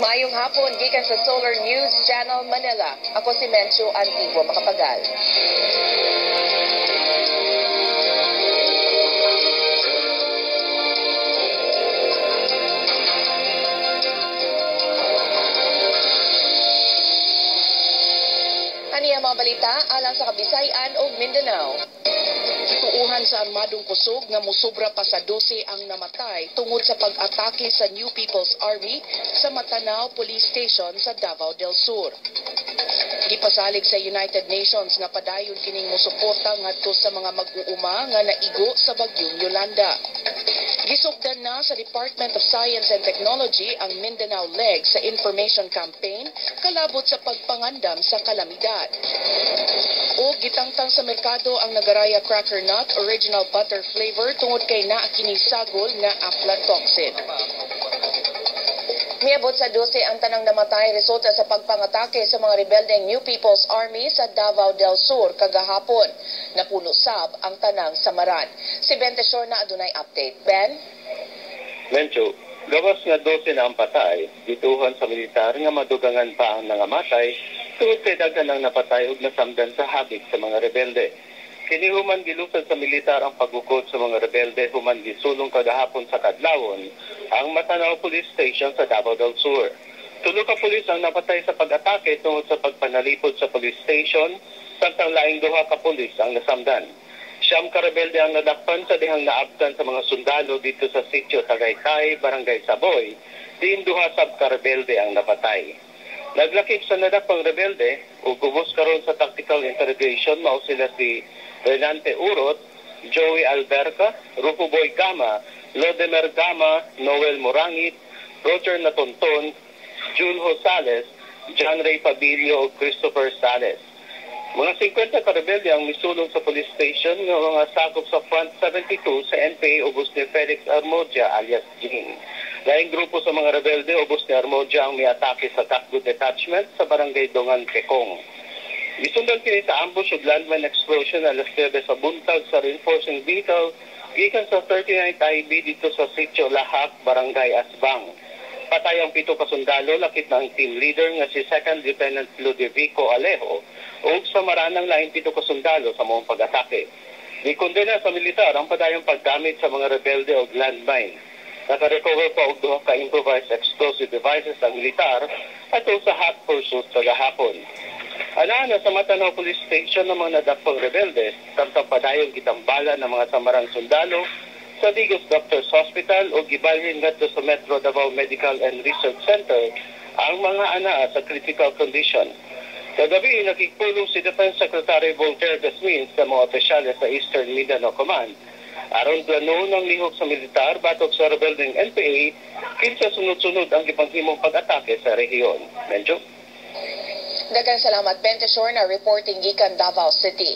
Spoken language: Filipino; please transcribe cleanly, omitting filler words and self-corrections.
Maayong hapon, gikan sa Solar News Channel Manila. Ako si Mencho Antigua Makapagal. Ani ang mga balita alang sa Kabisayan o Mindanao. Tuuhan sa armadong kusog nga mosobra pa sa 12 ang namatay tungod sa pag-atake sa New People's Army sa Matanao Police Station sa Davao del Sur. Gipasalig sa United Nations nga padayon kining mosuporta ngadto sa mga mag-uuma nga naigo sa bagyong Yolanda. Gisugdan na sa Department of Science and Technology ang Mindanao leg sa information campaign kalabot sa pagpangandam sa kalamidad. O gitangtang sa merkado ang Nagaraya Cracker Nut Original Butter Flavor tungod kay naa kining sagol nga aflatoxin. Miabot sa 12 ang tanang namatay resulta sa pagpangatake sa mga rebeldeng New People's Army sa Davao del Sur kagahapon. Napuno sab ang tanang samaran. Si Ben Tesor na adunay update. Ben? Mencho, gawas nga 12 na ang patay, dituhan sa militar nga madugangan pa ang nangamatay, tungod kay daghan ang napatay ug nasamdan sa habig sa mga rebelde. Kini human gilusad sa militar ang pagukod sa mga rebelde human gisulong kagahapon sa Kadlawon ang Matanao Police Station sa Davao del Sur. Tulo ka pulis ang napatay sa pag-atake tungod sa pagpanalipod sa police station, samtang laing duha ka pulis ang nasamdan. Siyam ka rebelde ang nadakpan sa dihang naabtan sa mga sundalo dito sa sitio Tagaytay, Barangay Saboy, diin duha sab ka rebelde ang napatay. Naglakip sa nadakpang rebelde ug gubos karon sa tactical interrogation mao sila si Renante Urot, Joey Alberca, Rufo Boy Gama, Lodemer Gama, Noel Morangit, Roger Natonton, June Rosales, John Ray Pabilio ug Christopher Sales. Mga 50 ka rebelde ang misulong sa police station nga mga sakop sa Front 72 sa NPA ubos ni Felix Armodia alias Jing. Laing grupo sa mga rebelde ubos ni Armodia ang miatake sa Takbo Detachment sa Barangay Dongan, Pekong. Gisundan kini sa ambush ug landmine explosion alas 9 sa buntag sa reinforcing vehicle gikan sa 39th IB dito sa Sitio Lahak, Barangay Asbang. Patay ang 7 ka sundalo, lakit na ang team leader nga si 2nd Lieutenant Ludovico Alejo ug sa maranang laing 7 ka sundalo sa mong pag-atake. Gikondena sa militar ang padayong paggamit sa mga rebelde og landmine. Nakarecover pa og 2 ka improvised explosive devices ang militar ato sa hot pursuit sa gahapon. Ana sa Matanao Police Station ng mga nadakpang rebelde, samtang padayong gitambala ng mga samarang sundalo sa Digos Doctors Hospital o gibalhin ngadto sa Metro Davao Medical and Research Center ang mga ana sa critical condition. Kagabi, nakikpulong si Defense Secretary Voltaire Gasmin sa mga opisyales sa Eastern Mindanao Command. Aron plano ng lihok sa militar batok sa rebeldeng NPA, kinsa sunod-sunod ang gipanghimong pag-atake sa rehiyon. Menjo? Daghang salamat Ben Tesor na reporting gikan Davao City.